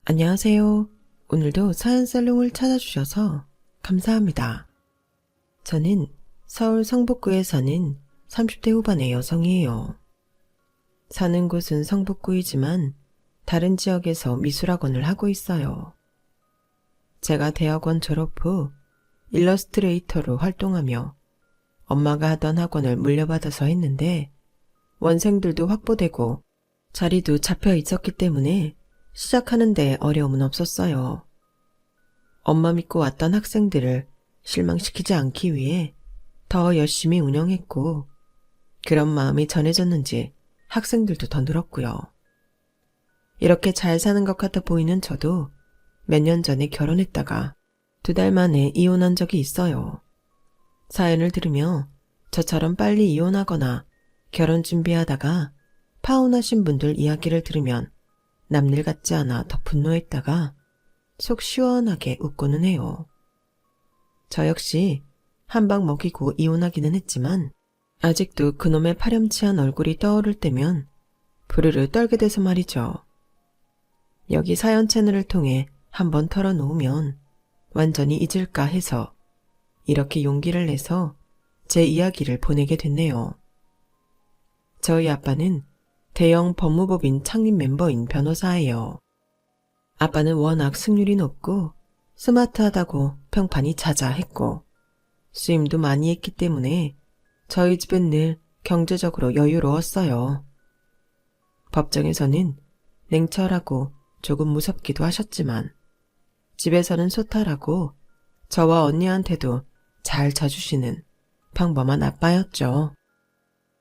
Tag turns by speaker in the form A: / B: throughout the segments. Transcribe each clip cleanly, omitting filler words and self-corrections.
A: 안녕하세요. 오늘도 사연살롱을 찾아주셔서 감사합니다. 저는 서울 성북구에 사는 30대 후반의 여성이에요. 사는 곳은 성북구이지만 다른 지역에서 미술학원을 하고 있어요. 제가 대학원 졸업 후 일러스트레이터로 활동하며 엄마가 하던 학원을 물려받아서 했는데 원생들도 확보되고 자리도 잡혀 있었기 때문에 시작하는데 어려움은 없었어요. 엄마 믿고 왔던 학생들을 실망시키지 않기 위해 더 열심히 운영했고, 그런 마음이 전해졌는지 학생들도 더 늘었고요. 이렇게 잘 사는 것 같아 보이는 저도 몇 년 전에 결혼했다가 2달 만에 이혼한 적이 있어요. 사연을 들으며 저처럼 빨리 이혼하거나 결혼 준비하다가 파혼하신 분들 이야기를 들으면 남일 같지 않아 더 분노했다가 속 시원하게 웃고는 해요. 저 역시 한 방 먹이고 이혼하기는 했지만 아직도 그놈의 파렴치한 얼굴이 떠오를 때면 부르르 떨게 돼서 말이죠. 여기 사연 채널을 통해 한번 털어놓으면 완전히 잊을까 해서 이렇게 용기를 내서 제 이야기를 보내게 됐네요. 저희 아빠는 대형 법무법인 창립 멤버인 변호사예요. 아빠는 워낙 승률이 높고 스마트하다고 평판이 자자했고 수임도 많이 했기 때문에 저희 집은 늘 경제적으로 여유로웠어요. 법정에서는 냉철하고 조금 무섭기도 하셨지만 집에서는 소탈하고 저와 언니한테도 잘 져주시는 평범한 아빠였죠.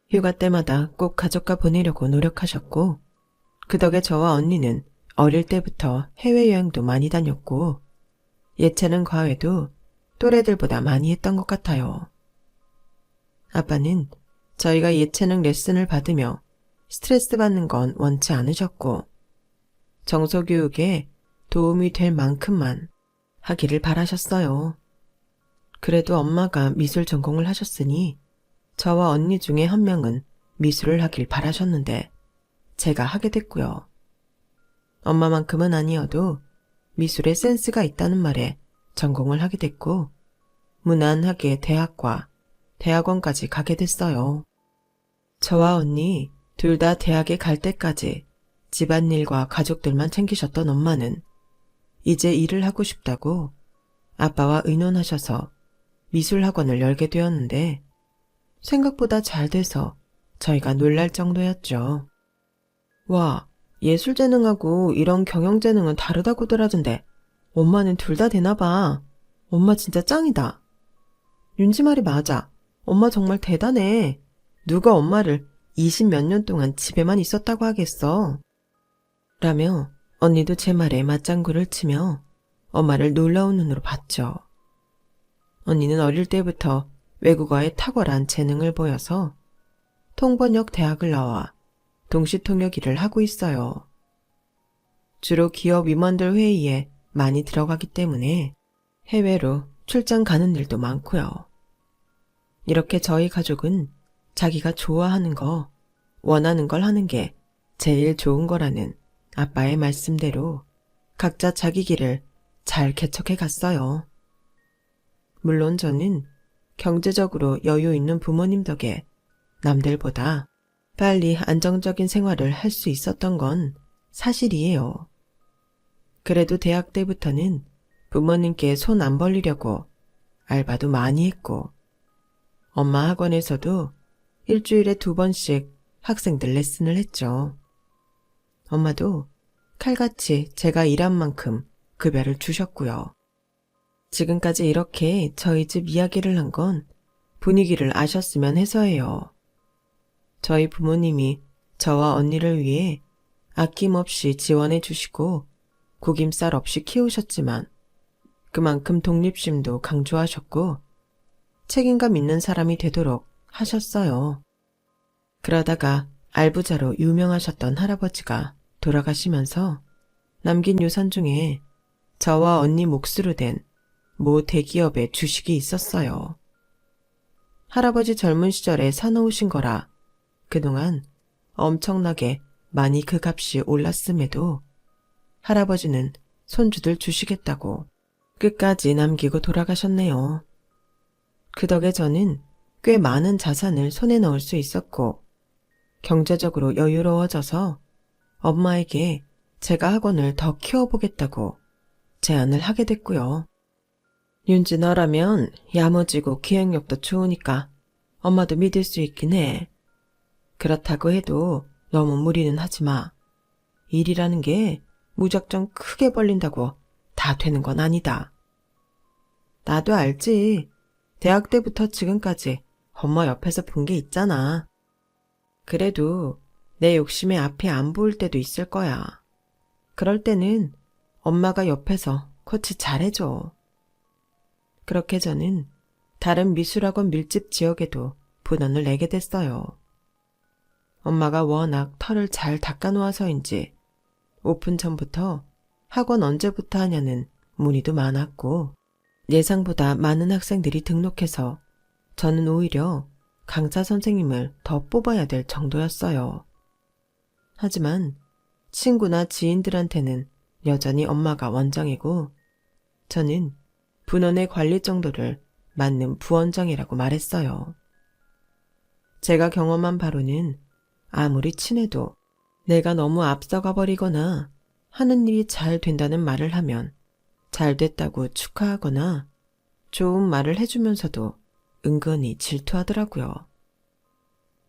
A: 휴가 때마다 꼭 가족과 보내려고 노력하셨고 그 덕에 저와 언니는 어릴 때부터 해외여행도 많이 다녔고 예체능 과외도 또래들보다 많이 했던 것 같아요. 아빠는 저희가 예체능 레슨을 받으며 스트레스 받는 건 원치 않으셨고 정서교육에 도움이 될 만큼만 하기를 바라셨어요. 그래도 엄마가 미술 전공을 하셨으니 저와 언니 중에 한 명은 미술을 하길 바라셨는데 제가 하게 됐고요. 엄마만큼은 아니어도 미술에 센스가 있다는 말에 전공을 하게 됐고 무난하게 대학과 대학원까지 가게 됐어요. 저와 언니 둘 다 대학에 갈 때까지 집안일과 가족들만 챙기셨던 엄마는 이제 일을 하고 싶다고 아빠와 의논하셔서 미술학원을 열게 되었는데 생각보다 잘 돼서 저희가 놀랄 정도였죠. 와, 예술재능하고 이런 경영재능은 다르다고들 하던데 엄마는 둘 다 되나 봐. 엄마 진짜 짱이다. 윤지 말이 맞아. 엄마 정말 대단해. 누가 엄마를 20 몇 년 동안 집에만 있었다고 하겠어. 라며 언니도 제 말에 맞장구를 치며 엄마를 놀라운 눈으로 봤죠. 언니는 어릴 때부터 외국어에 탁월한 재능을 보여서 통번역 대학을 나와 동시통역 일을 하고 있어요. 주로 기업 임원들 회의에 많이 들어가기 때문에 해외로 출장 가는 일도 많고요. 이렇게 저희 가족은 자기가 좋아하는 거, 원하는 걸 하는 게 제일 좋은 거라는 아빠의 말씀대로 각자 자기 길을 잘 개척해 갔어요. 물론 저는 경제적으로 여유 있는 부모님 덕에 남들보다 빨리 안정적인 생활을 할 수 있었던 건 사실이에요. 그래도 대학 때부터는 부모님께 손 안 벌리려고 알바도 많이 했고 엄마 학원에서도 일주일에 2번씩 학생들 레슨을 했죠. 엄마도 칼같이 제가 일한 만큼 급여를 주셨고요. 지금까지 이렇게 저희 집 이야기를 한 건 분위기를 아셨으면 해서예요. 저희 부모님이 저와 언니를 위해 아낌없이 지원해 주시고 구김살 없이 키우셨지만 그만큼 독립심도 강조하셨고 책임감 있는 사람이 되도록 하셨어요. 그러다가 알부자로 유명하셨던 할아버지가 돌아가시면서 남긴 유산 중에 저와 언니 몫으로 된 모 대기업의 주식이 있었어요. 할아버지 젊은 시절에 사놓으신 거라 그동안 엄청나게 많이 그 값이 올랐음에도 할아버지는 손주들 주시겠다고 끝까지 남기고 돌아가셨네요. 그 덕에 저는 꽤 많은 자산을 손에 넣을 수 있었고 경제적으로 여유로워져서 엄마에게 제가 학원을 더 키워보겠다고 제안을 하게 됐고요. 윤지 너라면 야무지고 기획력도 좋으니까 엄마도 믿을 수 있긴 해. 그렇다고 해도 너무 무리는 하지 마. 일이라는 게 무작정 크게 벌린다고 다 되는 건 아니다. 나도 알지. 대학 때부터 지금까지 엄마 옆에서 본 게 있잖아. 그래도 내 욕심에 앞이 안 보일 때도 있을 거야. 그럴 때는 엄마가 옆에서 코치 잘해줘. 그렇게 저는 다른 미술학원 밀집 지역에도 분원을 내게 됐어요. 엄마가 워낙 털을 잘 닦아놓아서인지 오픈 전부터 학원 언제부터 하냐는 문의도 많았고 예상보다 많은 학생들이 등록해서 저는 오히려 강사 선생님을 더 뽑아야 될 정도였어요. 하지만 친구나 지인들한테는 여전히 엄마가 원장이고 저는 분원의 관리 정도를 맡는 부원장이라고 말했어요. 제가 경험한 바로는 아무리 친해도 내가 너무 앞서가 버리거나 하는 일이 잘 된다는 말을 하면 잘 됐다고 축하하거나 좋은 말을 해주면서도 은근히 질투하더라고요.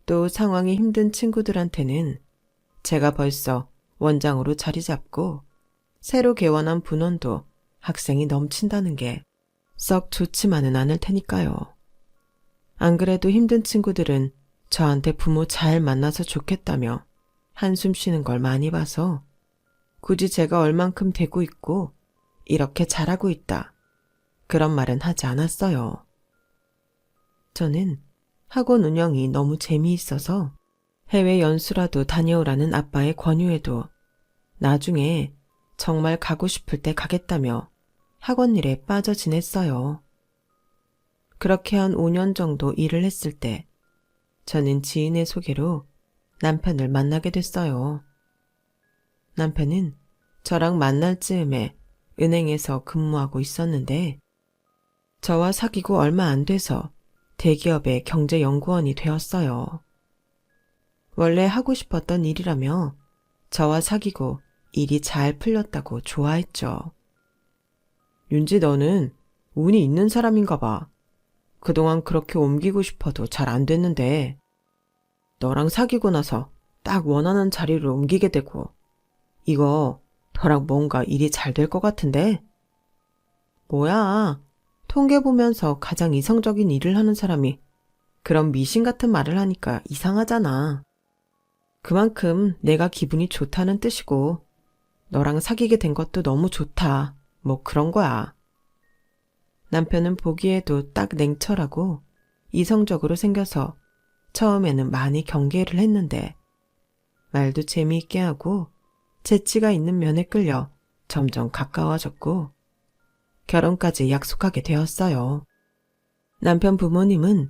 A: 또 상황이 힘든 친구들한테는 제가 벌써 원장으로 자리 잡고 새로 개원한 분원도 학생이 넘친다는 게 썩 좋지만은 않을 테니까요. 안 그래도 힘든 친구들은 저한테 부모 잘 만나서 좋겠다며 한숨 쉬는 걸 많이 봐서 굳이 제가 얼만큼 되고 있고 이렇게 잘하고 있다. 그런 말은 하지 않았어요. 저는 학원 운영이 너무 재미있어서 해외 연수라도 다녀오라는 아빠의 권유에도 나중에 정말 가고 싶을 때 가겠다며 학원 일에 빠져 지냈어요. 그렇게 한 5년 정도 일을 했을 때 저는 지인의 소개로 남편을 만나게 됐어요. 남편은 저랑 만날 즈음에 은행에서 근무하고 있었는데 저와 사귀고 얼마 안 돼서 대기업의 경제연구원이 되었어요. 원래 하고 싶었던 일이라며 저와 사귀고 일이 잘 풀렸다고 좋아했죠. 윤지 너는 운이 있는 사람인가 봐. 그동안 그렇게 옮기고 싶어도 잘 안 됐는데 너랑 사귀고 나서 딱 원하는 자리로 옮기게 되고 이거 너랑 뭔가 일이 잘 될 것 같은데? 뭐야, 통계 보면서 가장 이성적인 일을 하는 사람이 그런 미신 같은 말을 하니까 이상하잖아. 그만큼 내가 기분이 좋다는 뜻이고 너랑 사귀게 된 것도 너무 좋다. 뭐 그런 거야. 남편은 보기에도 딱 냉철하고 이성적으로 생겨서 처음에는 많이 경계를 했는데 말도 재미있게 하고 재치가 있는 면에 끌려 점점 가까워졌고 결혼까지 약속하게 되었어요. 남편 부모님은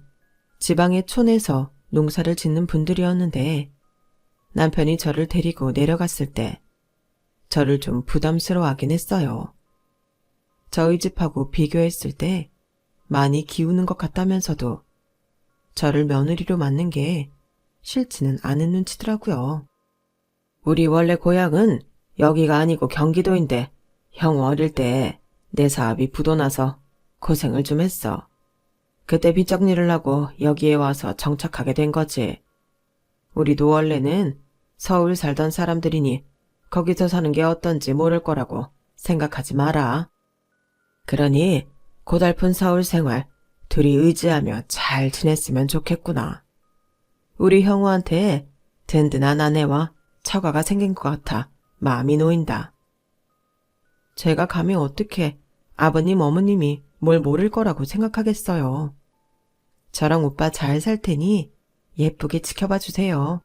A: 지방의 촌에서 농사를 짓는 분들이었는데 남편이 저를 데리고 내려갔을 때 저를 좀 부담스러워하긴 했어요. 저희 집하고 비교했을 때 많이 기우는 것 같다면서도 저를 며느리로 맞는 게 싫지는 않은 눈치더라고요. 우리 원래 고향은 여기가 아니고 경기도인데 형 어릴 때 내 사업이 부도나서 고생을 좀 했어. 그때 빚 정리를 하고 여기에 와서 정착하게 된 거지. 우리도 원래는 서울 살던 사람들이니 거기서 사는 게 어떤지 모를 거라고 생각하지 마라. 그러니 고달픈 서울 생활 둘이 의지하며 잘 지냈으면 좋겠구나. 우리 형우한테 든든한 아내와 처가가 생긴 것 같아 마음이 놓인다. 제가 가면 어떻게 아버님 어머님이 뭘 모를 거라고 생각하겠어요. 저랑 오빠 잘 살 테니 예쁘게 지켜봐 주세요.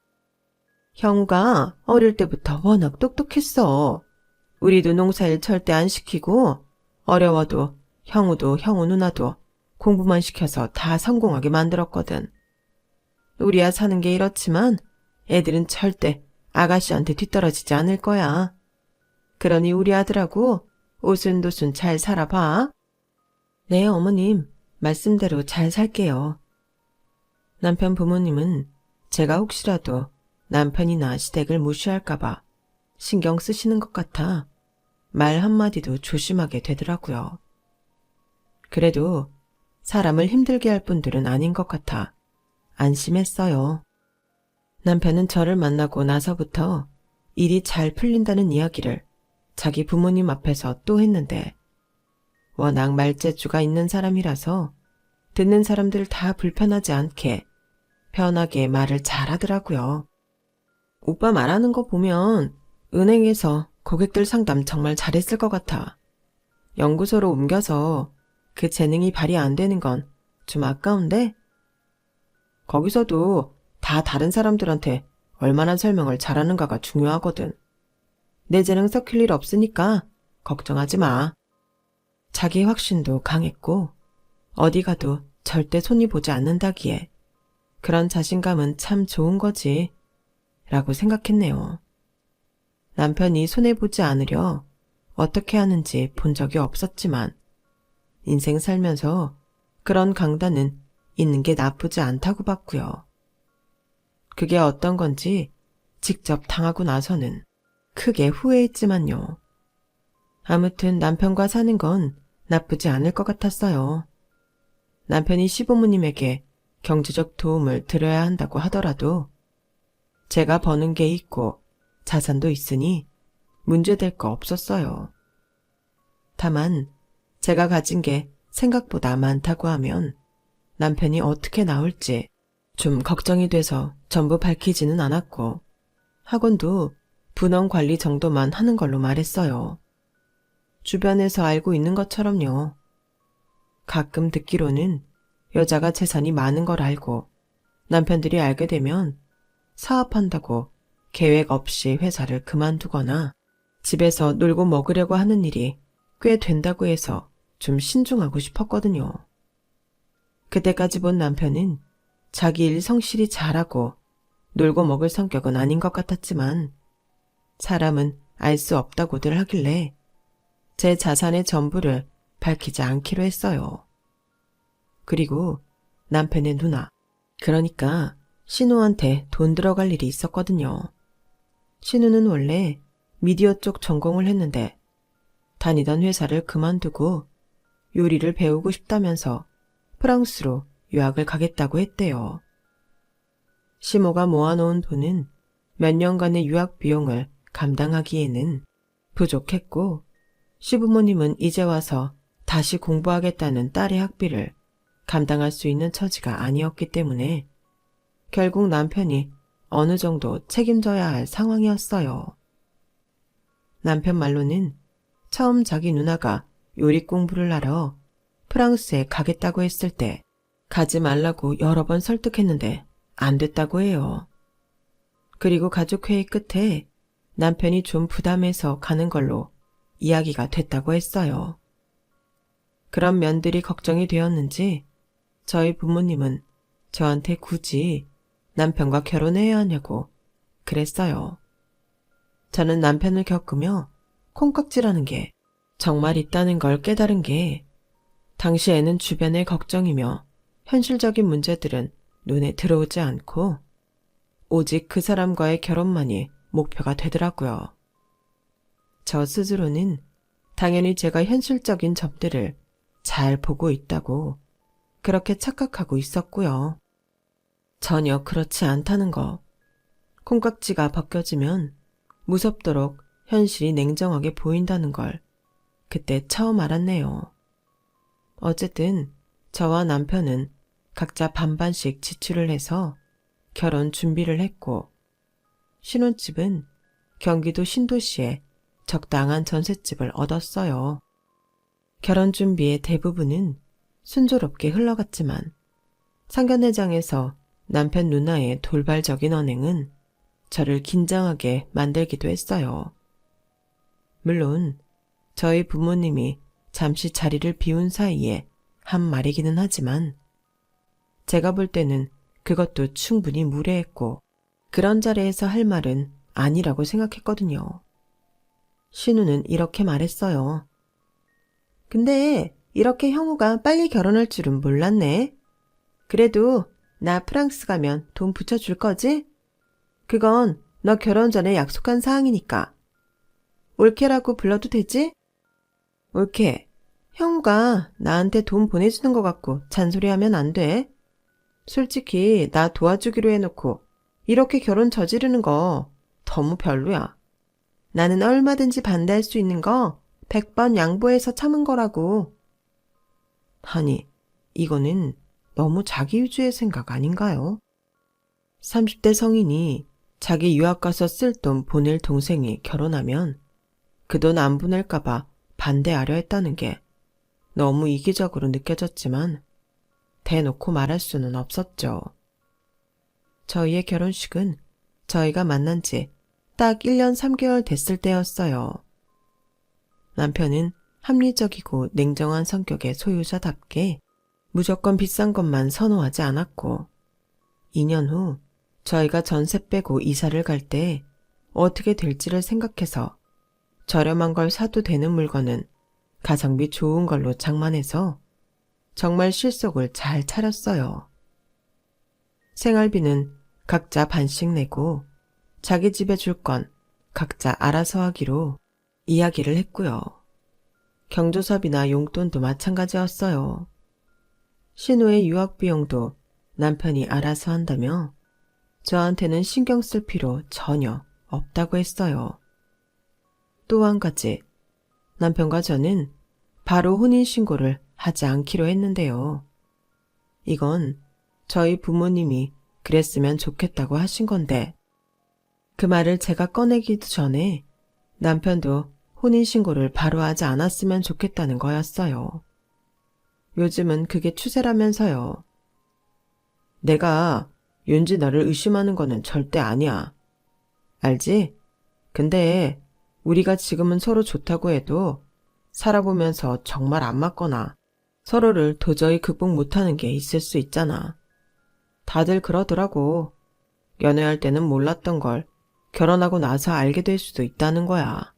A: 형우가 어릴 때부터 워낙 똑똑했어. 우리도 농사일 절대 안 시키고 어려워도 형우도 형우 누나도 공부만 시켜서 다 성공하게 만들었거든. 우리야 사는 게 이렇지만 애들은 절대 아가씨한테 뒤떨어지지 않을 거야. 그러니 우리 아들하고 오순도순 잘 살아봐. 네, 어머님. 말씀대로 잘 살게요. 남편 부모님은 제가 혹시라도 남편이나 시댁을 무시할까봐 신경 쓰시는 것 같아 말 한마디도 조심하게 되더라고요. 그래도 사람을 힘들게 할 분들은 아닌 것 같아 안심했어요. 남편은 저를 만나고 나서부터 일이 잘 풀린다는 이야기를 자기 부모님 앞에서 또 했는데 워낙 말재주가 있는 사람이라서 듣는 사람들 다 불편하지 않게 편하게 말을 잘하더라고요. 오빠 말하는 거 보면 은행에서 고객들 상담 정말 잘했을 것 같아. 연구소로 옮겨서 그 재능이 발휘 안 되는 건 좀 아까운데? 거기서도 다 다른 사람들한테 얼마나 설명을 잘하는가가 중요하거든. 내 재능 섞일 일 없으니까 걱정하지 마. 자기 확신도 강했고 어디 가도 절대 손이 보지 않는다기에 그런 자신감은 참 좋은 거지 라고 생각했네요. 남편이 손해보지 않으려 어떻게 하는지 본 적이 없었지만 인생 살면서 그런 강단은 있는 게 나쁘지 않다고 봤고요. 그게 어떤 건지 직접 당하고 나서는 크게 후회했지만요. 아무튼 남편과 사는 건 나쁘지 않을 것 같았어요. 남편이 시부모님에게 경제적 도움을 드려야 한다고 하더라도 제가 버는 게 있고 자산도 있으니 문제될 거 없었어요. 다만 제가 가진 게 생각보다 많다고 하면 남편이 어떻게 나올지 좀 걱정이 돼서 전부 밝히지는 않았고 학원도 분원 관리 정도만 하는 걸로 말했어요. 주변에서 알고 있는 것처럼요. 가끔 듣기로는 여자가 재산이 많은 걸 알고 남편들이 알게 되면 사업한다고 계획 없이 회사를 그만두거나 집에서 놀고 먹으려고 하는 일이 꽤 된다고 해서 좀 신중하고 싶었거든요. 그때까지 본 남편은 자기 일 성실히 잘하고 놀고 먹을 성격은 아닌 것 같았지만 사람은 알 수 없다고들 하길래 제 자산의 전부를 밝히지 않기로 했어요. 그리고 남편의 누나, 그러니까 신우한테 돈 들어갈 일이 있었거든요. 신우는 원래 미디어 쪽 전공을 했는데 다니던 회사를 그만두고 요리를 배우고 싶다면서 프랑스로 유학을 가겠다고 했대요. 시모가 모아놓은 돈은 몇 년간의 유학 비용을 감당하기에는 부족했고 시부모님은 이제 와서 다시 공부하겠다는 딸의 학비를 감당할 수 있는 처지가 아니었기 때문에 결국 남편이 어느 정도 책임져야 할 상황이었어요. 남편 말로는 처음 자기 누나가 요리 공부를 하러 프랑스에 가겠다고 했을 때 가지 말라고 여러 번 설득했는데 안 됐다고 해요. 그리고 가족회의 끝에 남편이 좀 부담해서 가는 걸로 이야기가 됐다고 했어요. 그런 면들이 걱정이 되었는지 저희 부모님은 저한테 굳이 남편과 결혼해야 하냐고 그랬어요. 저는 남편을 겪으며 콩깍지라는 게 정말 있다는 걸 깨달은 게 당시에는 주변의 걱정이며 현실적인 문제들은 눈에 들어오지 않고 오직 그 사람과의 결혼만이 목표가 되더라고요. 저 스스로는 당연히 제가 현실적인 점들을 잘 보고 있다고 그렇게 착각하고 있었고요. 전혀 그렇지 않다는 거. 콩깍지가 벗겨지면 무섭도록 현실이 냉정하게 보인다는 걸 그때 처음 알았네요. 어쨌든 저와 남편은 각자 반반씩 지출을 해서 결혼 준비를 했고 신혼집은 경기도 신도시에 적당한 전셋집을 얻었어요. 결혼 준비의 대부분은 순조롭게 흘러갔지만 상견례장에서 남편 누나의 돌발적인 언행은 저를 긴장하게 만들기도 했어요. 물론 저희 부모님이 잠시 자리를 비운 사이에 한 말이기는 하지만 제가 볼 때는 그것도 충분히 무례했고 그런 자리에서 할 말은 아니라고 생각했거든요. 신우는 이렇게 말했어요. 근데 이렇게 형우가 빨리 결혼할 줄은 몰랐네. 그래도 나 프랑스 가면 돈 붙여줄 거지? 그건 너 결혼 전에 약속한 사항이니까. 올케라고 불러도 되지? 올케, 형우가 나한테 돈 보내주는 것 같고 잔소리하면 안 돼. 솔직히 나 도와주기로 해놓고 이렇게 결혼 저지르는 거 너무 별로야. 나는 얼마든지 반대할 수 있는 거 100번 양보해서 참은 거라고. 아니, 이거는 너무 자기 위주의 생각 아닌가요? 30대 성인이 자기 유학 가서 쓸 돈 보낼 동생이 결혼하면 그 돈 안 보낼까봐 반대하려 했다는 게 너무 이기적으로 느껴졌지만 대놓고 말할 수는 없었죠. 저희의 결혼식은 저희가 만난 지 딱 1년 3개월 됐을 때였어요. 남편은 합리적이고 냉정한 성격의 소유자답게 무조건 비싼 것만 선호하지 않았고 2년 후 저희가 전세 빼고 이사를 갈 때 어떻게 될지를 생각해서 저렴한 걸 사도 되는 물건은 가성비 좋은 걸로 장만해서 정말 실속을 잘 차렸어요. 생활비는 각자 반씩 내고 자기 집에 줄 건 각자 알아서 하기로 이야기를 했고요. 경조사비나 용돈도 마찬가지였어요. 신우의 유학 비용도 남편이 알아서 한다며 저한테는 신경 쓸 필요 전혀 없다고 했어요. 또 한 가지, 남편과 저는 바로 혼인신고를 하지 않기로 했는데요. 이건 저희 부모님이 그랬으면 좋겠다고 하신 건데 그 말을 제가 꺼내기도 전에 남편도 혼인신고를 바로 하지 않았으면 좋겠다는 거였어요. 요즘은 그게 추세라면서요. 내가 윤지 너를 의심하는 거는 절대 아니야. 알지? 근데 우리가 지금은 서로 좋다고 해도 살아보면서 정말 안 맞거나 서로를 도저히 극복 못하는 게 있을 수 있잖아. 다들 그러더라고. 연애할 때는 몰랐던 걸 결혼하고 나서 알게 될 수도 있다는 거야.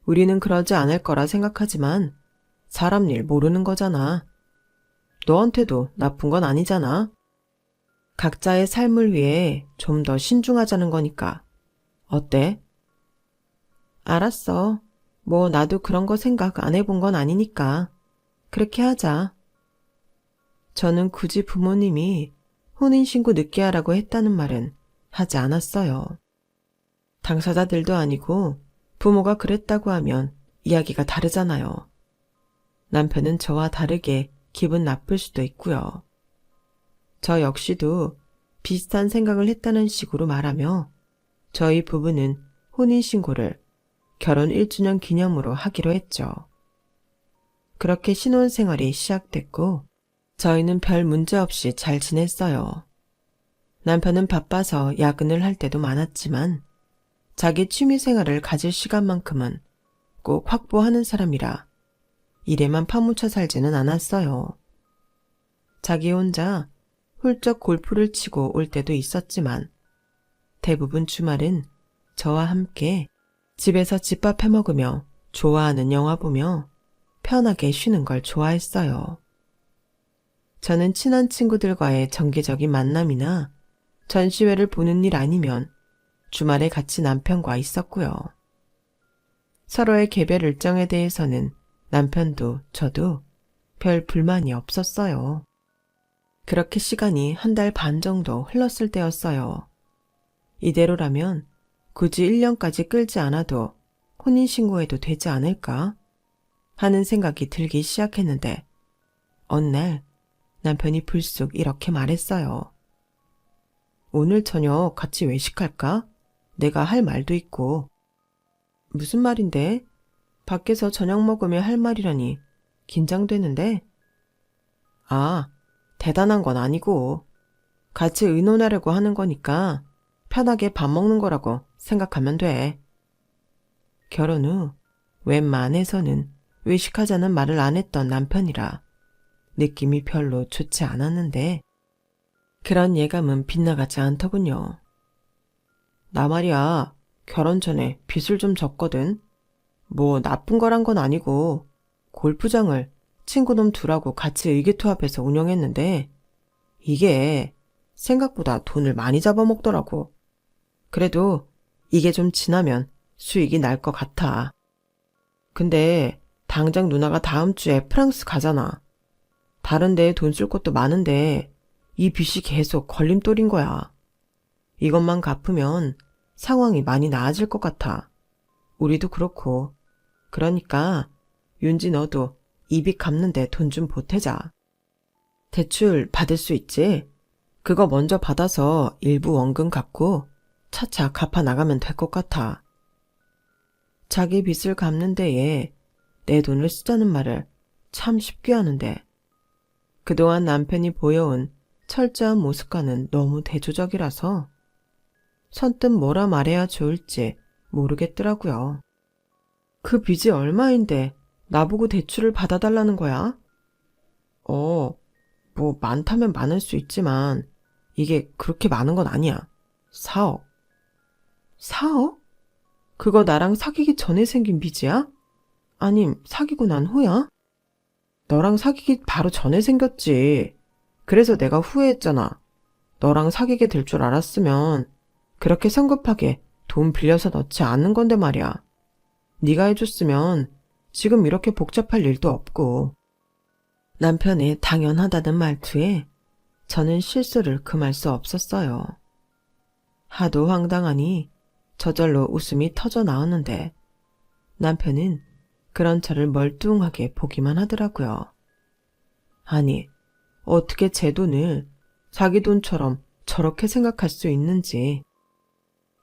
A: 우리는 그러지 않을 거라 생각하지만 사람 일 모르는 거잖아. 너한테도 나쁜 건 아니잖아. 각자의 삶을 위해 좀 더 신중하자는 거니까. 어때? 알았어. 뭐 나도 그런 거 생각 안 해본 건 아니니까. 그렇게 하자. 저는 굳이 부모님이 혼인신고 늦게 하라고 했다는 말은 하지 않았어요. 당사자들도 아니고 부모가 그랬다고 하면 이야기가 다르잖아요. 남편은 저와 다르게 기분 나쁠 수도 있고요. 저 역시도 비슷한 생각을 했다는 식으로 말하며 저희 부부는 혼인신고를 결혼 1주년 기념으로 하기로 했죠. 그렇게 신혼생활이 시작됐고 저희는 별 문제 없이 잘 지냈어요. 남편은 바빠서 야근을 할 때도 많았지만 자기 취미생활을 가질 시간만큼은 꼭 확보하는 사람이라 일에만 파묻혀 살지는 않았어요. 자기 혼자 훌쩍 골프를 치고 올 때도 있었지만 대부분 주말은 저와 함께 집에서 집밥 해먹으며 좋아하는 영화 보며 편하게 쉬는 걸 좋아했어요. 저는 친한 친구들과의 정기적인 만남이나 전시회를 보는 일 아니면 주말에 같이 남편과 있었고요. 서로의 개별 일정에 대해서는 남편도 저도 별 불만이 없었어요. 그렇게 시간이 1달 반 정도 흘렀을 때였어요. 이대로라면 굳이 1년까지 끌지 않아도 혼인신고해도 되지 않을까 하는 생각이 들기 시작했는데 어느 날 남편이 불쑥 이렇게 말했어요. 오늘 저녁 같이 외식할까? 내가 할 말도 있고. 무슨 말인데? 밖에서 저녁 먹으며 할 말이라니 긴장되는데? 아, 대단한 건 아니고 같이 의논하려고 하는 거니까 편하게 밥 먹는 거라고 생각하면 돼. 결혼 후 웬만해서는 외식하자는 말을 안 했던 남편이라 느낌이 별로 좋지 않았는데 그런 예감은 빗나가지 않더군요. 나 말이야 결혼 전에 빚을 좀 졌거든. 뭐 나쁜 거란 건 아니고 골프장을 친구놈 둘하고 같이 의기투합해서 운영했는데 이게 생각보다 돈을 많이 잡아먹더라고. 그래도 이게 좀 지나면 수익이 날 것 같아. 근데 당장 누나가 다음 주에 프랑스 가잖아. 다른 데에 돈 쓸 것도 많은데 이 빚이 계속 걸림돌인 거야. 이것만 갚으면 상황이 많이 나아질 것 같아. 우리도 그렇고. 그러니까 윤지 너도 이 빚 갚는데 돈 좀 보태자. 대출 받을 수 있지? 그거 먼저 받아서 일부 원금 갚고 차차 갚아 나가면 될 것 같아. 자기 빚을 갚는 데에 내 돈을 쓰자는 말을 참 쉽게 하는데 그동안 남편이 보여온 철저한 모습과는 너무 대조적이라서 선뜻 뭐라 말해야 좋을지 모르겠더라고요. 그 빚이 얼마인데 나보고 대출을 받아달라는 거야? 뭐 많다면 많을 수 있지만 이게 그렇게 많은 건 아니야. 4억. 4억? 그거 나랑 사귀기 전에 생긴 빚이야? 아님 사귀고 난 후야? 너랑 사귀기 바로 전에 생겼지. 그래서 내가 후회했잖아. 너랑 사귀게 될 줄 알았으면 그렇게 성급하게 돈 빌려서 넣지 않는 건데 말이야. 네가 해줬으면 지금 이렇게 복잡할 일도 없고. 남편의 당연하다는 말투에 저는 실수를 금할 수 없었어요. 하도 황당하니 저절로 웃음이 터져 나왔는데 남편은 그런 저를 멀뚱하게 보기만 하더라고요. 아니, 어떻게 제 돈을 자기 돈처럼 저렇게 생각할 수 있는지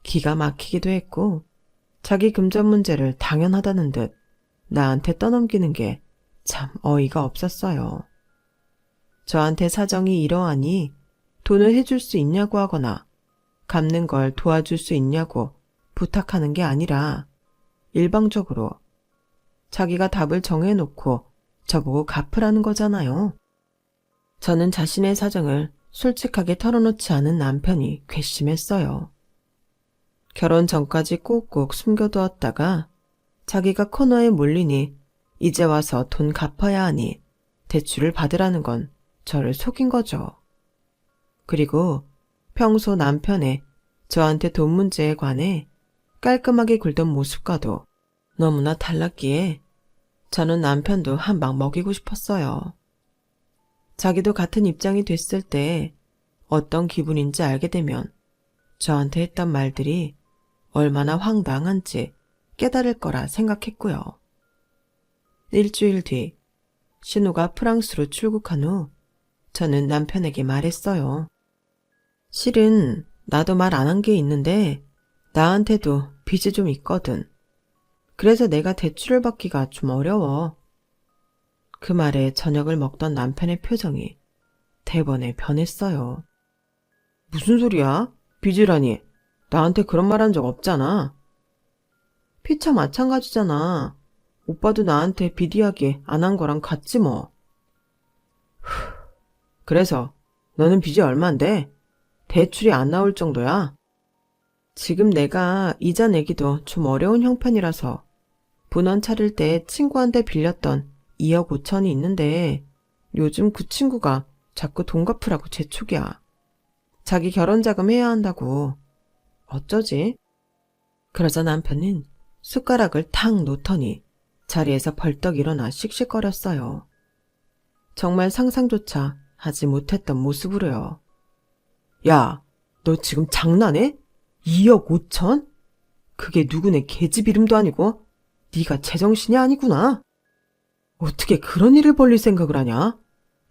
A: 기가 막히기도 했고 자기 금전 문제를 당연하다는 듯 나한테 떠넘기는 게 참 어이가 없었어요. 저한테 사정이 이러하니 돈을 해줄 수 있냐고 하거나 갚는 걸 도와줄 수 있냐고 부탁하는 게 아니라 일방적으로 자기가 답을 정해놓고 저보고 갚으라는 거잖아요. 저는 자신의 사정을 솔직하게 털어놓지 않은 남편이 괘씸했어요. 결혼 전까지 꼭꼭 숨겨두었다가 자기가 코너에 몰리니 이제 와서 돈 갚아야 하니 대출을 받으라는 건 저를 속인 거죠. 그리고 평소 남편의 저한테 돈 문제에 관해 깔끔하게 굴던 모습과도 너무나 달랐기에 저는 남편도 한 방 먹이고 싶었어요. 자기도 같은 입장이 됐을 때 어떤 기분인지 알게 되면 저한테 했던 말들이 얼마나 황당한지 깨달을 거라 생각했고요. 일주일 뒤 신우가 프랑스로 출국한 후 저는 남편에게 말했어요. 실은 나도 말 안 한 게 있는데 나한테도 빚이 좀 있거든. 그래서 내가 대출을 받기가 좀 어려워. 그 말에 저녁을 먹던 남편의 표정이 대번에 변했어요. 무슨 소리야? 빚이라니. 나한테 그런 말 한 적 없잖아. 피차 마찬가지잖아. 오빠도 나한테 빚 이야기 안 한 거랑 같지 뭐. 그래서 너는 빚이 얼만데? 대출이 안 나올 정도야? 지금 내가 이자 내기도 좀 어려운 형편이라서 분원 차릴 때 친구한테 빌렸던 2억 5천이 있는데 요즘 그 친구가 자꾸 돈 갚으라고 재촉이야. 자기 결혼 자금 해야 한다고. 어쩌지? 그러자 남편은 숟가락을 탁 놓더니 자리에서 벌떡 일어나 씩씩거렸어요. 정말 상상조차 하지 못했던 모습으로요. 야, 너 지금 장난해? 2억 5천? 그게 누구네 계집 이름도 아니고 네가 제정신이 아니구나. 어떻게 그런 일을 벌릴 생각을 하냐?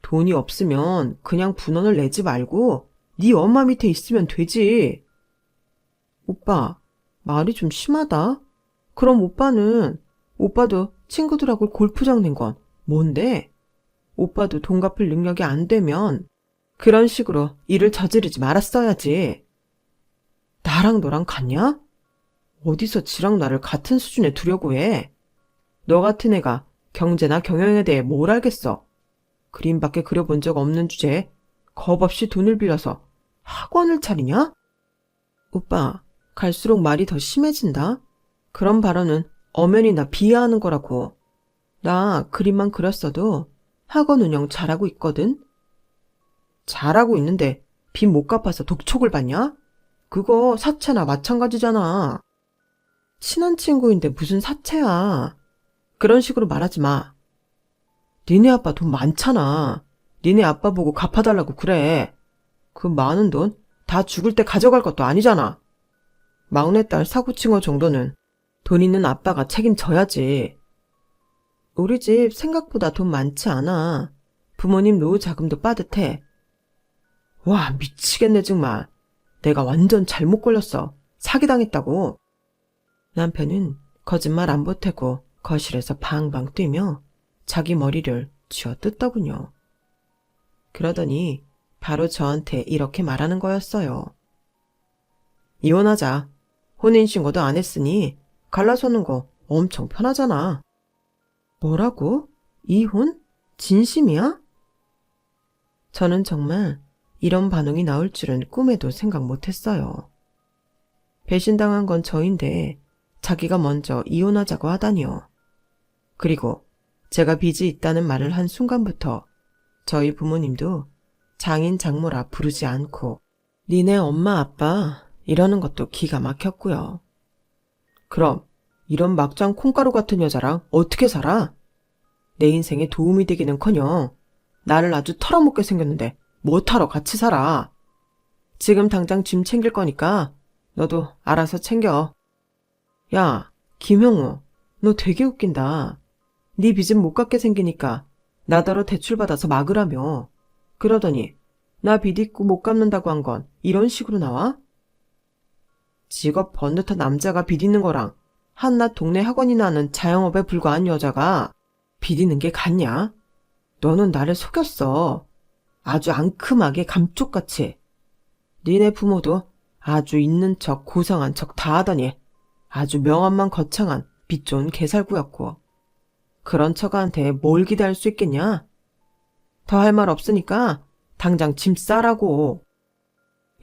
A: 돈이 없으면 그냥 분원을 내지 말고 네 엄마 밑에 있으면 되지. 오빠, 말이 좀 심하다. 그럼 오빠도 친구들하고 골프장 낸 건 뭔데? 오빠도 돈 갚을 능력이 안 되면 그런 식으로 일을 저지르지 말았어야지. 나랑 너랑 같냐? 어디서 지랑 나를 같은 수준에 두려고 해? 너 같은 애가 경제나 경영에 대해 뭘 알겠어? 그림밖에 그려본 적 없는 주제에 겁 없이 돈을 빌려서 학원을 차리냐? 오빠, 갈수록 말이 더 심해진다. 그런 발언은 엄연히 나 비하하는 거라고. 나 그림만 그렸어도 학원 운영 잘하고 있거든? 잘하고 있는데 빚 못 갚아서 독촉을 받냐? 그거 사채나 마찬가지잖아. 친한 친구인데 무슨 사채야. 그런 식으로 말하지 마. 니네 아빠 돈 많잖아. 니네 아빠 보고 갚아달라고 그래. 그 많은 돈 다 죽을 때 가져갈 것도 아니잖아. 막내딸 사고친 거 정도는 돈 있는 아빠가 책임져야지. 우리 집 생각보다 돈 많지 않아. 부모님 노후 자금도 빠듯해. 와, 미치겠네 정말. 내가 완전 잘못 걸렸어. 사기당했다고. 남편은 거짓말 안 보태고 거실에서 방방 뛰며 자기 머리를 쥐어 뜯더군요. 그러더니 바로 저한테 이렇게 말하는 거였어요. 이혼하자. 혼인신고도 안 했으니 갈라서는 거 엄청 편하잖아. 뭐라고? 이혼? 진심이야? 저는 정말 이런 반응이 나올 줄은 꿈에도 생각 못했어요. 배신당한 건 저인데 자기가 먼저 이혼하자고 하다니요. 그리고 제가 빚이 있다는 말을 한 순간부터 저희 부모님도 장인 장모라 부르지 않고 니네 엄마 아빠 이러는 것도 기가 막혔고요. 그럼 이런 막장 콩가루 같은 여자랑 어떻게 살아? 내 인생에 도움이 되기는커녕 나를 아주 털어먹게 생겼는데 못하러 같이 살아. 지금 당장 짐 챙길 거니까 너도 알아서 챙겨. 야, 김형우, 너 되게 웃긴다. 네 빚은 못 갚게 생기니까 나더러 대출받아서 막으라며. 그러더니 나 빚 있고 못 갚는다고 한 건 이런 식으로 나와? 직업 번듯한 남자가 빚 있는 거랑 한낱 동네 학원이나 하는 자영업에 불과한 여자가 빚 있는 게 같냐? 너는 나를 속였어. 아주 앙큼하게 감쪽같이. 니네 부모도 아주 있는 척 고상한 척 다 하더니 아주 명함만 거창한 빚 좋은 개살구였고. 그런 처가한테 뭘 기대할 수 있겠냐? 더 할 말 없으니까 당장 짐 싸라고.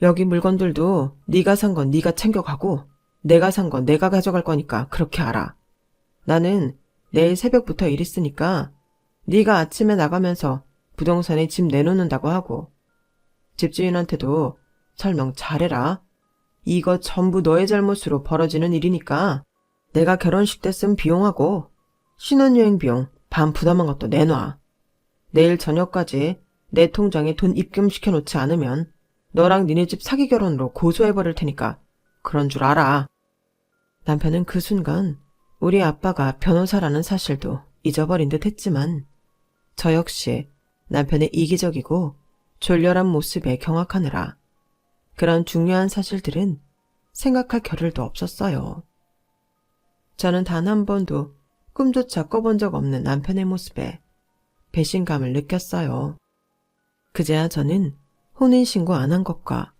A: 여기 물건들도 네가 산 건 네가 챙겨가고 내가 산 건 내가 가져갈 거니까 그렇게 알아. 나는 내일 새벽부터 일 있으니까 네가 아침에 나가면서 부동산에 집 내놓는다고 하고 집주인한테도 설명 잘해라. 이거 전부 너의 잘못으로 벌어지는 일이니까 내가 결혼식 때 쓴 비용하고 신혼여행 비용 반 부담한 것도 내놔. 내일 저녁까지 내 통장에 돈 입금시켜 놓지 않으면 너랑 니네 집 사기 결혼으로 고소해버릴 테니까 그런 줄 알아. 남편은 그 순간 우리 아빠가 변호사라는 사실도 잊어버린 듯 했지만 저 역시 남편의 이기적이고 졸렬한 모습에 경악하느라 그런 중요한 사실들은 생각할 겨를도 없었어요. 저는 단 한 번도 꿈조차 꿔본 적 없는 남편의 모습에 배신감을 느꼈어요. 그제야 저는 혼인신고 안 한 것과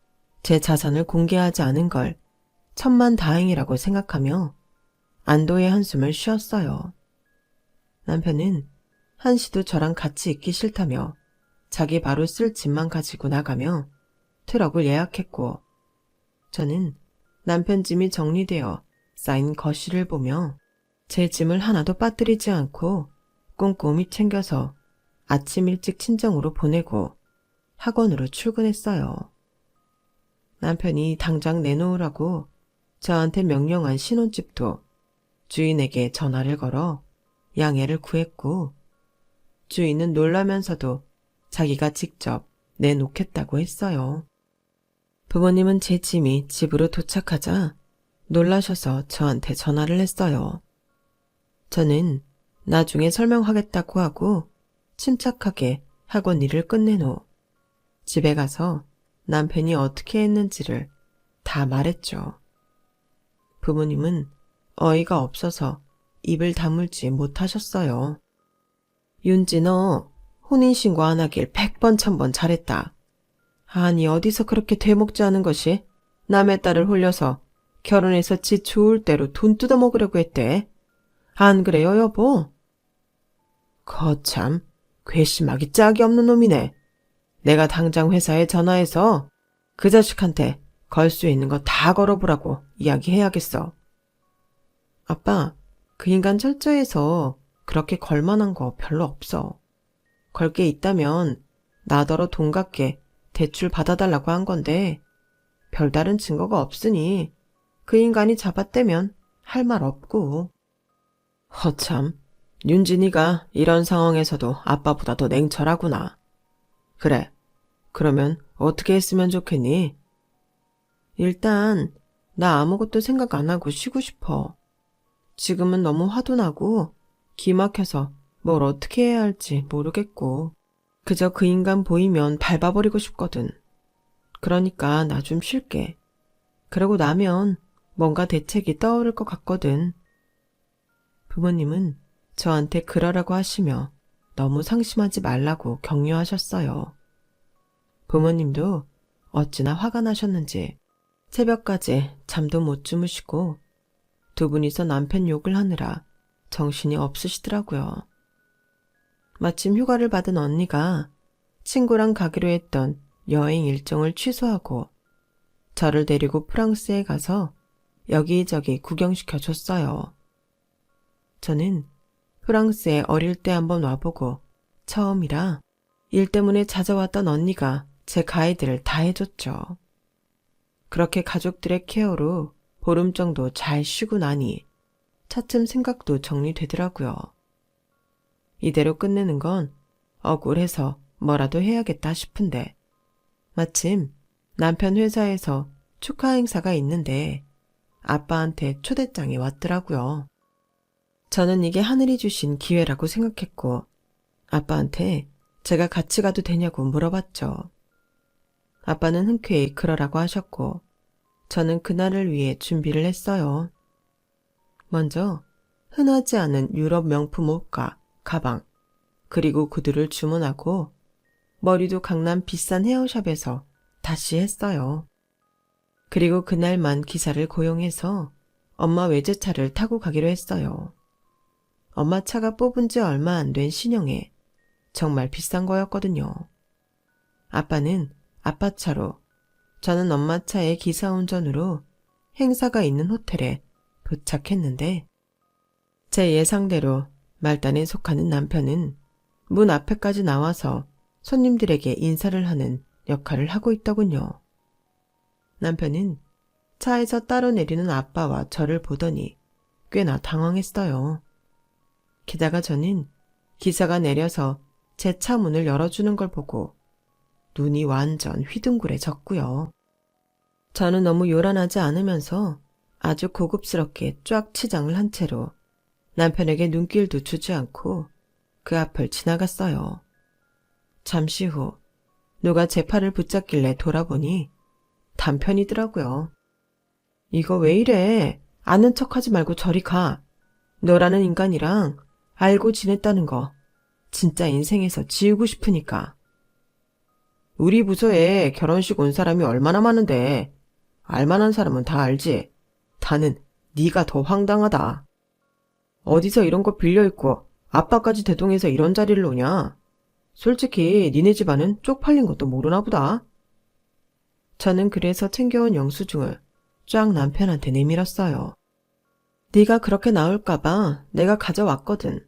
A: 제 자산을 공개하지 않은 걸 천만다행이라고 생각하며 안도의 한숨을 쉬었어요. 남편은 한시도 저랑 같이 있기 싫다며 자기 바로 쓸 집만 가지고 나가며 트럭을 예약했고 저는 남편 짐이 정리되어 쌓인 거실을 보며 제 짐을 하나도 빠뜨리지 않고 꼼꼼히 챙겨서 아침 일찍 친정으로 보내고 학원으로 출근했어요. 남편이 당장 내놓으라고 저한테 명령한 신혼집도 주인에게 전화를 걸어 양해를 구했고 주인은 놀라면서도 자기가 직접 내놓겠다고 했어요. 부모님은 제 짐이 집으로 도착하자 놀라셔서 저한테 전화를 했어요. 저는 나중에 설명하겠다고 하고 침착하게 학원 일을 끝낸 후 집에 가서 남편이 어떻게 했는지를 다 말했죠. 부모님은 어이가 없어서 입을 다물지 못하셨어요. 윤지 너 혼인신고 안 하길 100번 1000번 잘했다. 아니 어디서 그렇게 되먹지 않은 것이 남의 딸을 홀려서 결혼해서 지 좋을 대로 돈 뜯어먹으려고 했대. 안 그래요 여보? 거참 괘씸하기 짝이 없는 놈이네. 내가 당장 회사에 전화해서 그 자식한테 걸 수 있는 거 다 걸어보라고 이야기해야겠어. 아빠, 그 인간 철저해서 그렇게 걸만한 거 별로 없어. 걸 게 있다면 나더러 돈 갚게 대출 받아달라고 한 건데 별다른 증거가 없으니 그 인간이 잡아떼면 할 말 없고. 허참, 윤진이가 이런 상황에서도 아빠보다 더 냉철하구나. 그래, 그러면 어떻게 했으면 좋겠니? 일단 나 아무것도 생각 안 하고 쉬고 싶어. 지금은 너무 화도 나고 기 막혀서 뭘 어떻게 해야 할지 모르겠고 그저 그 인간 보이면 밟아버리고 싶거든. 그러니까 나 좀 쉴게. 그러고 나면 뭔가 대책이 떠오를 것 같거든. 부모님은 저한테 그러라고 하시며 너무 상심하지 말라고 격려하셨어요. 부모님도 어찌나 화가 나셨는지 새벽까지 잠도 못 주무시고 두 분이서 남편 욕을 하느라 정신이 없으시더라고요. 마침 휴가를 받은 언니가 친구랑 가기로 했던 여행 일정을 취소하고 저를 데리고 프랑스에 가서 여기저기 구경시켜 줬어요. 저는 프랑스에 어릴 때 한번 와보고 처음이라 일 때문에 찾아왔던 언니가 제 가이드를 다 해줬죠. 그렇게 가족들의 케어로 보름 정도 잘 쉬고 나니 차츰 생각도 정리되더라고요. 이대로 끝내는 건 억울해서 뭐라도 해야겠다 싶은데 마침 남편 회사에서 축하 행사가 있는데 아빠한테 초대장이 왔더라고요. 저는 이게 하늘이 주신 기회라고 생각했고 아빠한테 제가 같이 가도 되냐고 물어봤죠. 아빠는 흔쾌히 그러라고 하셨고 저는 그날을 위해 준비를 했어요. 먼저 흔하지 않은 유럽 명품 옷과 가방, 그리고 구두를 주문하고 머리도 강남 비싼 헤어샵에서 다시 했어요. 그리고 그날만 기사를 고용해서 엄마 외제차를 타고 가기로 했어요. 엄마 차가 뽑은 지 얼마 안 된 신형에 정말 비싼 거였거든요. 아빠는 아빠 차로, 저는 엄마 차의 기사 운전으로 행사가 있는 호텔에 도착했는데 제 예상대로 말단에 속하는 남편은 문 앞에까지 나와서 손님들에게 인사를 하는 역할을 하고 있더군요. 남편은 차에서 따로 내리는 아빠와 저를 보더니 꽤나 당황했어요. 게다가 저는 기사가 내려서 제 차 문을 열어주는 걸 보고 눈이 완전 휘둥그레졌고요. 저는 너무 요란하지 않으면서 아주 고급스럽게 쫙 치장을 한 채로 남편에게 눈길도 주지 않고 그 앞을 지나갔어요. 잠시 후 누가 제 팔을 붙잡길래 돌아보니 남편이더라고요. 이거 왜 이래? 아는 척하지 말고 저리 가. 너라는 인간이랑 알고 지냈다는 거 진짜 인생에서 지우고 싶으니까. 우리 부서에 결혼식 온 사람이 얼마나 많은데 알만한 사람은 다 알지. 다는 네가 더 황당하다. 어디서 이런 거 빌려 입고 아빠까지 대동해서 이런 자리를 오냐. 솔직히 니네 집안은 쪽팔린 것도 모르나 보다. 저는 그래서 챙겨온 영수증을 쫙 남편한테 내밀었어요. 네가 그렇게 나올까봐 내가 가져왔거든.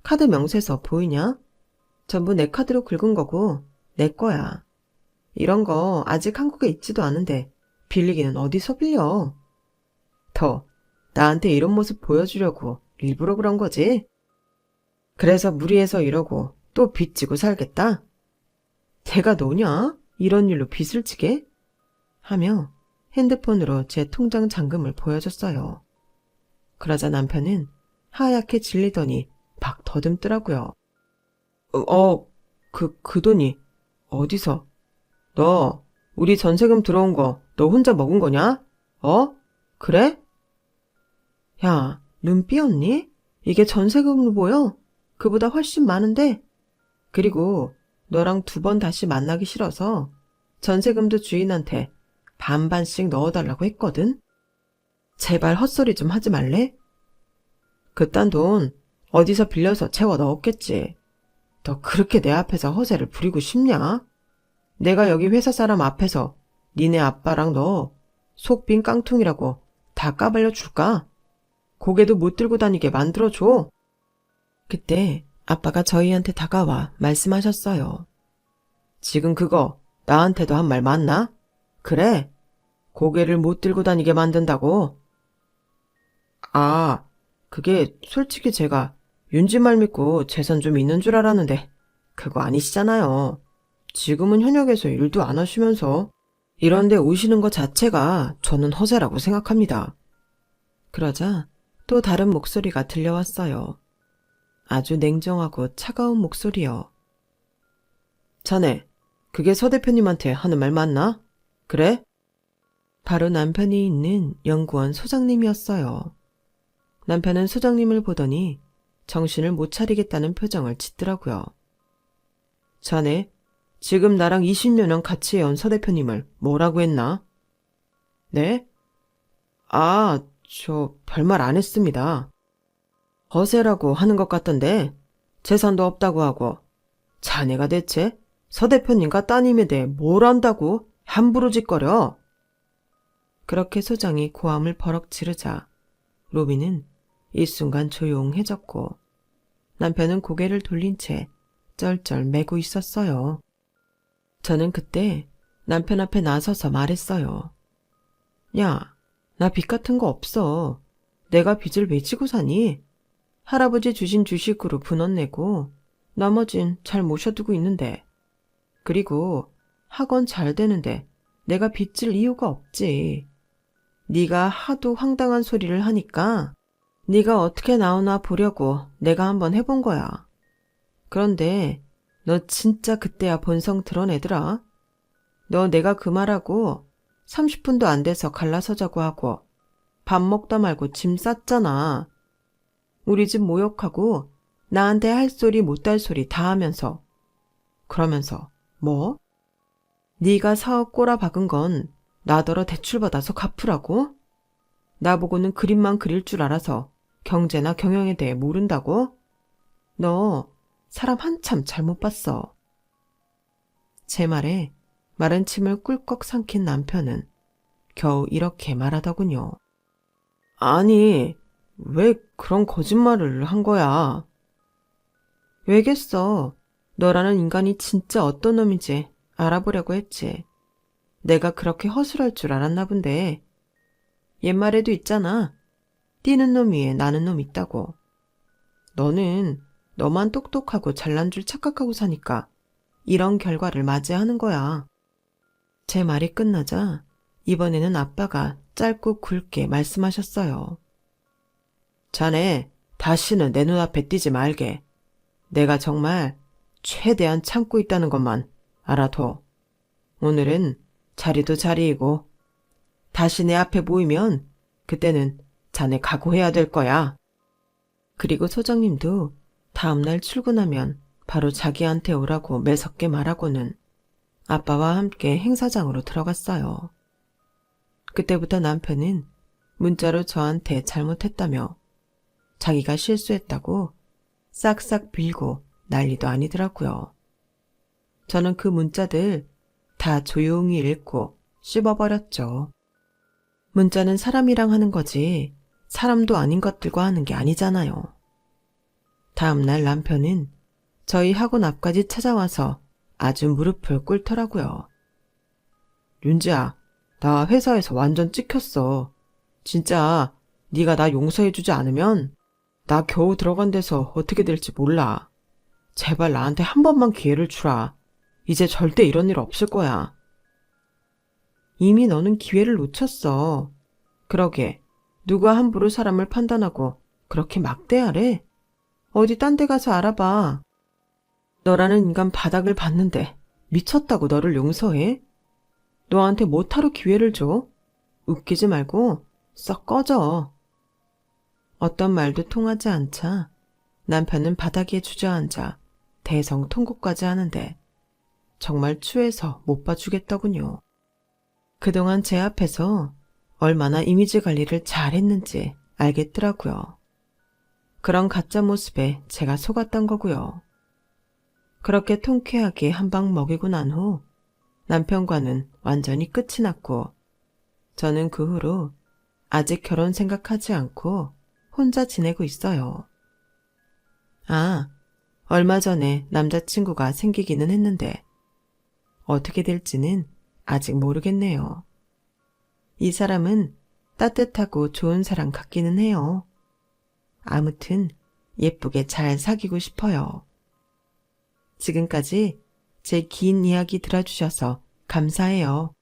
A: 카드 명세서 보이냐? 전부 내 카드로 긁은 거고 내 거야. 이런 거 아직 한국에 있지도 않은데 빌리기는 어디서 빌려? 더 나한테 이런 모습 보여주려고 일부러 그런 거지? 그래서 무리해서 이러고 또 빚 지고 살겠다? 내가 너냐? 이런 일로 빚을 지게? 하며 핸드폰으로 제 통장 잔금을 보여줬어요. 그러자 남편은 하얗게 질리더니 막 더듬더라고요. 그 돈이 어디서? 너 우리 전세금 들어온 거 너 혼자 먹은 거냐? 그래? 야, 눈 삐었니? 이게 전세금으로 보여? 그보다 훨씬 많은데? 그리고 너랑 2번 다시 만나기 싫어서 전세금도 주인한테 반반씩 넣어달라고 했거든? 제발 헛소리 좀 하지 말래? 그딴 돈 어디서 빌려서 채워 넣었겠지. 너 그렇게 내 앞에서 허세를 부리고 싶냐? 내가 여기 회사 사람 앞에서 니네 아빠랑 너 속 빈 깡통이라고 다 까발려 줄까? 고개도 못 들고 다니게 만들어줘. 그때 아빠가 저희한테 다가와 말씀하셨어요. 지금 그거 나한테도 한 말 맞나? 그래? 고개를 못 들고 다니게 만든다고? 아, 그게 솔직히 제가 윤지 말 믿고 재산 좀 있는 줄 알았는데 그거 아니시잖아요. 지금은 현역에서 일도 안 하시면서 이런데 오시는 것 자체가 저는 허세라고 생각합니다. 그러자 또 다른 목소리가 들려왔어요. 아주 냉정하고 차가운 목소리요. 자네, 그게 서 대표님한테 하는 말 맞나? 그래? 바로 남편이 있는 연구원 소장님이었어요. 남편은 소장님을 보더니 정신을 못 차리겠다는 표정을 짓더라고요. 자네, 지금 나랑 20여 년 같이 해온 서 대표님을 뭐라고 했나? 네? 아, 저 별말 안 했습니다. 허세라고 하는 것 같던데 재산도 없다고 하고 자네가 대체 서 대표님과 따님에 대해 뭘 안다고 함부로 짓거려? 그렇게 소장이 고함을 버럭 지르자 로비는 이 순간 조용해졌고 남편은 고개를 돌린 채 쩔쩔 매고 있었어요. 저는 그때 남편 앞에 나서서 말했어요. 야, 나 빚 같은 거 없어. 내가 빚을 왜 지고 사니? 할아버지 주신 주식으로 분원 내고 나머진 잘 모셔두고 있는데. 그리고 학원 잘 되는데 내가 빚질 이유가 없지. 네가 하도 황당한 소리를 하니까 네가 어떻게 나오나 보려고 내가 한번 해본 거야. 그런데 너 진짜 그때야 본성 드러내더라. 너 내가 그 말하고 30분도 안 돼서 갈라서자고 하고 밥 먹다 말고 짐 쌌잖아. 우리 집 모욕하고 나한테 할 소리 못할 소리 다 하면서. 그러면서 뭐? 네가 사업 꼬라 박은 건 나더러 대출받아서 갚으라고? 나보고는 그림만 그릴 줄 알아서 경제나 경영에 대해 모른다고? 너 사람 한참 잘못 봤어. 제 말에 마른 침을 꿀꺽 삼킨 남편은 겨우 이렇게 말하더군요. 아니, 왜 그런 거짓말을 한 거야? 왜겠어. 너라는 인간이 진짜 어떤 놈인지 알아보려고 했지. 내가 그렇게 허술할 줄 알았나 본데. 옛말에도 있잖아. 뛰는 놈 위에 나는 놈 있다고. 너는 너만 똑똑하고 잘난 줄 착각하고 사니까 이런 결과를 맞이하는 거야. 제 말이 끝나자 이번에는 아빠가 짧고 굵게 말씀하셨어요. 자네, 다시는 내 눈앞에 띄지 말게. 내가 정말 최대한 참고 있다는 것만 알아둬. 오늘은 자리도 자리이고 다시 내 앞에 보이면 그때는 자네 각오해야 될 거야. 그리고 소장님도 다음날 출근하면 바로 자기한테 오라고 매섭게 말하고는 아빠와 함께 행사장으로 들어갔어요. 그때부터 남편은 문자로 저한테 잘못했다며 자기가 실수했다고 싹싹 빌고 난리도 아니더라고요. 저는 그 문자들 다 조용히 읽고 씹어버렸죠. 문자는 사람이랑 하는 거지 사람도 아닌 것들과 하는 게 아니잖아요. 다음날 남편은 저희 학원 앞까지 찾아와서 아주 무릎을 꿇더라고요. 윤지야, 나 회사에서 완전 찍혔어. 진짜 네가 나 용서해주지 않으면 나 겨우 들어간 데서 어떻게 될지 몰라. 제발 나한테 한 번만 기회를 주라. 이제 절대 이런 일 없을 거야. 이미 너는 기회를 놓쳤어. 그러게 누가 함부로 사람을 판단하고 그렇게 막대하래? 어디 딴 데 가서 알아봐. 너라는 인간 바닥을 봤는데 미쳤다고 너를 용서해? 너한테 뭐하러 기회를 줘? 웃기지 말고 썩 꺼져. 어떤 말도 통하지 않자 남편은 바닥에 주저앉아 대성통곡까지 하는데 정말 추해서 못 봐주겠더군요. 그동안 제 앞에서 얼마나 이미지 관리를 잘했는지 알겠더라고요. 그런 가짜 모습에 제가 속았던 거고요. 그렇게 통쾌하게 한 방 먹이고 난 후 남편과는 완전히 끝이 났고 저는 그 후로 아직 결혼 생각하지 않고 혼자 지내고 있어요. 아, 얼마 전에 남자친구가 생기기는 했는데 어떻게 될지는 아직 모르겠네요. 이 사람은 따뜻하고 좋은 사람 같기는 해요. 아무튼 예쁘게 잘 사귀고 싶어요. 지금까지 제 긴 이야기 들어주셔서 감사해요.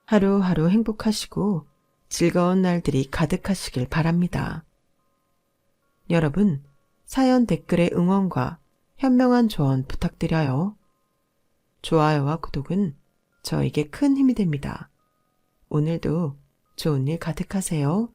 A: 하루하루 행복하시고 즐거운 날들이 가득하시길 바랍니다. 여러분, 사연 댓글의 응원과 현명한 조언 부탁드려요. 좋아요와 구독은 저에게 큰 힘이 됩니다. 오늘도 좋은 일 가득하세요.